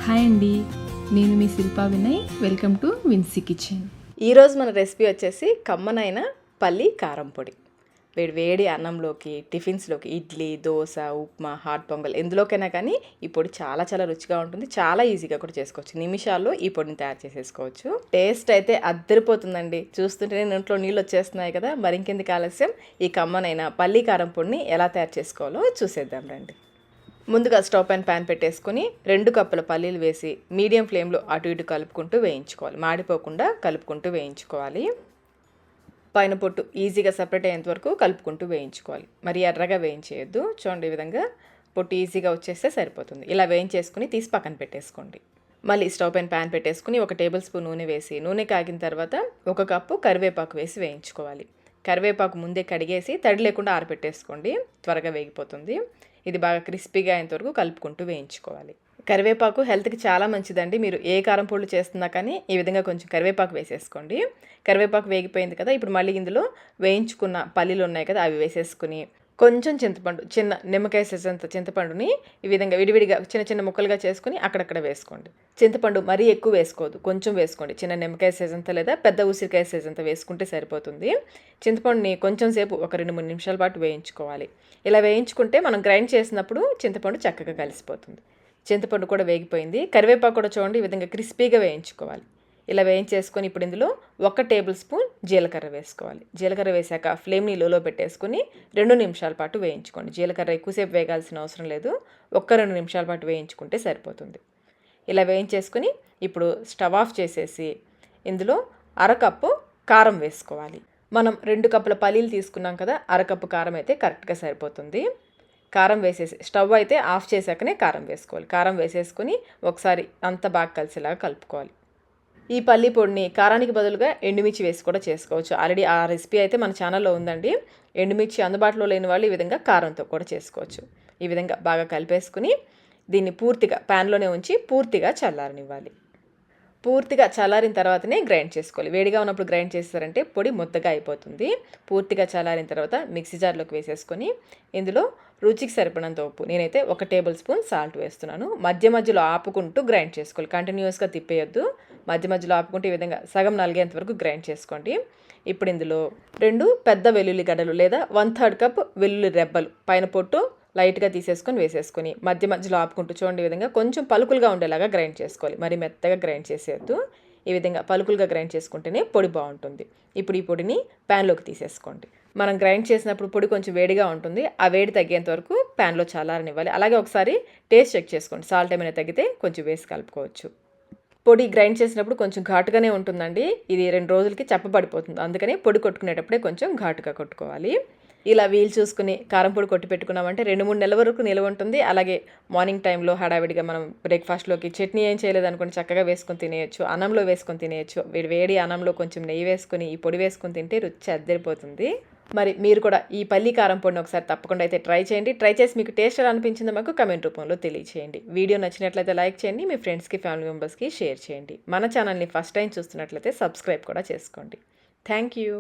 Hi అండి, నేను మీ Shilpa Vinay. Welcome to Vinci kitchen. ఈరోజు మన రెసిపీ వచ్చేసి కమ్మనైన పల్లి కారం పొడి. వేడి అన్నంలోకి, టిఫిన్స్లోకి, ఇడ్లీ, దోశ, ఉప్మా, హాట్ పొంగల్ ఎందులోకైనా కానీ ఈ పొడి చాలా చాలా రుచిగా ఉంటుంది. చాలా ఈజీగా కూడా చేసుకోవచ్చు. నిమిషాల్లో ఈ పొడిని తయారు చేసేసుకోవచ్చు. టేస్ట్ అయితే అద్దరిపోతుందండి. చూస్తుంటేనే నోట్లో నీళ్ళు వచ్చేస్తున్నాయి కదా. మరి ఇంకెందుకు ఆలస్యం, ఈ కమ్మనైన పల్లి కారం పొడిని ఎలా తయారు చేసుకోవాలో చూసేద్దాం రండి. ముందుగా స్టవ్ పైన ప్యాన్ పెట్టేసుకొని 2 కప్పుల పల్లీలు వేసి మీడియం ఫ్లేమ్లో అటు ఇటు కలుపుకుంటూ వేయించుకోవాలి. మాడిపోకుండా కలుపుకుంటూ వేయించుకోవాలి. పైన పొట్టు ఈజీగా సపరేట్ అయ్యేంత వరకు కలుపుకుంటూ వేయించుకోవాలి. మరి ఎర్రగా వేయించేయద్దు. చూడండి, ఈ విధంగా పొట్టు ఈజీగా వచ్చేస్తే సరిపోతుంది. ఇలా వేయించేసుకుని తీసి పక్కన పెట్టేసుకోండి. మళ్ళీ స్టవ్ పైన ప్యాన్ పెట్టేసుకుని 1 టేబుల్ స్పూన్ నూనె వేసి, నూనె కాగిన తర్వాత 1 కప్పు కరివేపాకు వేసి వేయించుకోవాలి. కరివేపాకు ముందే కడిగేసి తడి లేకుండా ఆరబెట్టేసుకోండి, త్వరగా వేగిపోతుంది. ఇది బాగా క్రిస్పీగా అయ్యేంతవరకు కలుపుకుంటూ వేయించుకోవాలి. కరివేపాకు హెల్త్కి చాలా మంచిదండి. మీరు ఏ కారం పొడులు చేస్తున్నా కానీ ఈ విధంగా కొంచెం కరివేపాకు వేసేసుకోండి. కరివేపాకు వేగిపోయింది కదా, ఇప్పుడు మళ్ళీ ఇందులో వేయించుకున్న పల్లీలు ఉన్నాయి కదా, అవి వేసేసుకుని కొంచెం చింతపండు, చిన్న నిమ్మకాయ సైజంత చింతపండుని ఈ విధంగా విడివిడిగా చిన్న చిన్న ముక్కలుగా చేసుకుని అక్కడక్కడ వేసుకోండి. చింతపండు మరీ ఎక్కువ వేసుకోవద్దు, కొంచెం వేసుకోండి. చిన్న నిమ్మకాయ సైజంత లేదా పెద్ద ఉసిరికాయ సైజంత వేసుకుంటే సరిపోతుంది. చింతపండుని కొంచెం సేపు ఒక 2-3 నిమిషాల పాటు వేయించుకోవాలి. ఇలా వేయించుకుంటే మనం గ్రైండ్ చేసినప్పుడు చింతపండు చక్కగా కలిసిపోతుంది. చింతపండు కూడా వేగిపోయింది. కరివేపాకు కూడా చూడండి, ఈ విధంగా క్రిస్పీగా వేయించుకోవాలి. ఇలా వేయించేసుకొని ఇప్పుడు ఇందులో 1 టేబుల్ స్పూన్ జీలకర్ర వేసుకోవాలి. జీలకర్ర వేసాక ఫ్లేమ్ని లోలో పెట్టేసుకుని 2 నిమిషాల పాటు వేయించుకోండి. జీలకర్ర ఎక్కువసేపు వేగాల్సిన అవసరం లేదు, 1-2 నిమిషాల పాటు వేయించుకుంటే సరిపోతుంది. ఇలా వేయించేసుకుని ఇప్పుడు స్టవ్ ఆఫ్ చేసేసి ఇందులో 1/2 కప్పు కారం వేసుకోవాలి. మనం 2 కప్పుల పల్లీలు తీసుకున్నాం కదా, 1/2 కప్పు కారం అయితే కరెక్ట్గా సరిపోతుంది. కారం వేసేసి స్టవ్ అయితే ఆఫ్ చేశాకనే కారం వేసుకోవాలి. కారం వేసేసుకుని ఒకసారి అంతా బాగా కలిసేలాగా కలుపుకోవాలి. ఈ పల్లి పొడిని కారానికి బదులుగా ఎండుమిర్చి వేసి కూడా చేసుకోవచ్చు. ఆల్రెడీ ఆ రెసిపీ అయితే మన ఛానల్లో ఉందండి. ఎండుమిర్చి అందుబాటులో లేని వాళ్ళు ఈ విధంగా కారంతో కూడా చేసుకోవచ్చు. ఈ విధంగా బాగా కలిపేసుకుని దీన్ని పూర్తిగా ప్యాన్లోనే ఉంచి పూర్తిగా చల్లారనివ్వాలి. పూర్తిగా చల్లారిన తర్వాతనే గ్రైండ్ చేసుకోవాలి. వేడిగా ఉన్నప్పుడు గ్రైండ్ చేస్తారంటే పొడి ముద్దగా అయిపోతుంది. పూర్తిగా చల్లారిన తర్వాత మిక్సీ జార్లోకి వేసేసుకొని ఇందులో రుచికి సరిపడినంత ఉప్పు, నేనైతే 1 టేబుల్ స్పూన్ సాల్ట్ వేస్తున్నాను. మధ్య మధ్యలో ఆపుకుంటూ గ్రైండ్ చేసుకోవాలి. కంటిన్యూస్గా తిప్పేయొద్దు. మధ్య మధ్యలో ఆపుకుంటూ ఈ విధంగా సగం నలిగేంత వరకు గ్రైండ్ చేసుకోండి. ఇప్పుడు ఇందులో 2 పెద్ద వెల్లుల్లి గడ్డలు లేదా 1/3 కప్ వెల్లుల్లి రెబ్బలు పైన పొట్టు లైట్గా తీసేసుకొని వేసేసుకొని మధ్య మధ్యలో ఆపుకుంటూ చూడండి, ఈ విధంగా కొంచెం పలుకులుగా ఉండేలాగా గ్రైండ్ చేసుకోవాలి. మరి మెత్తగా గ్రైండ్ చేసేయద్దు. ఈ విధంగా పలుకులుగా గ్రైండ్ చేసుకుంటేనే పొడి బాగుంటుంది. ఇప్పుడు ఈ పొడిని ప్యాన్లోకి తీసేసుకోండి. మనం గ్రైండ్ చేసినప్పుడు పొడి కొంచెం వేడిగా ఉంటుంది. ఆ వేడి తగ్గేంత వరకు ప్యాన్లో చల్లారనివ్వాలి. అలాగే ఒకసారి టేస్ట్ చెక్ చేసుకోండి. సాల్ట్ ఏమైనా తగ్గితే కొంచెం వేసి కలుపుకోవచ్చు. పొడి గ్రైండ్ చేసినప్పుడు కొంచెం ఘాటుగానే ఉంటుందండి. ఇది 2 రోజులకి చప్పబడిపోతుంది. అందుకని పొడి కొట్టుకునేటప్పుడే కొంచెం ఘాటుగా కొట్టుకోవాలి. ఇలా వీలు చూసుకుని కారం పొడి కొట్టి పెట్టుకున్నామంటే 2-3 నెలల వరకు నిల్వ ఉంటుంది. అలాగే మార్నింగ్ టైంలో హడావిడిగా మనం బ్రేక్ఫాస్ట్లోకి చట్నీ ఏం చేయలేదనుకోండి, చక్కగా వేసుకొని తినేయచ్చు. అన్నంలో వేసుకొని తినేయచ్చు. వేడి అన్నంలో కొంచెం నెయ్యి వేసుకొని ఈ పొడి వేసుకొని తింటే రుచి అద్దరిపోతుంది. మరి మీరు కూడా ఈ పల్లి కారం పొడిని ఒకసారి తప్పకుండా అయితే ట్రై చేయండి. ట్రై చేసి మీకు టేస్ట్ ఎలా అనిపించిందో మాకు కమెంట్ రూపంలో తెలియచేయండి. వీడియో నచ్చినట్లయితే లైక్ చేయండి. మీ ఫ్రెండ్స్కి, ఫ్యామిలీ మెంబర్స్కి షేర్ చేయండి. మన ఛానల్ని ఫస్ట్ టైం చూస్తున్నట్లయితే సబ్స్క్రైబ్ కూడా చేసుకోండి. Thank you.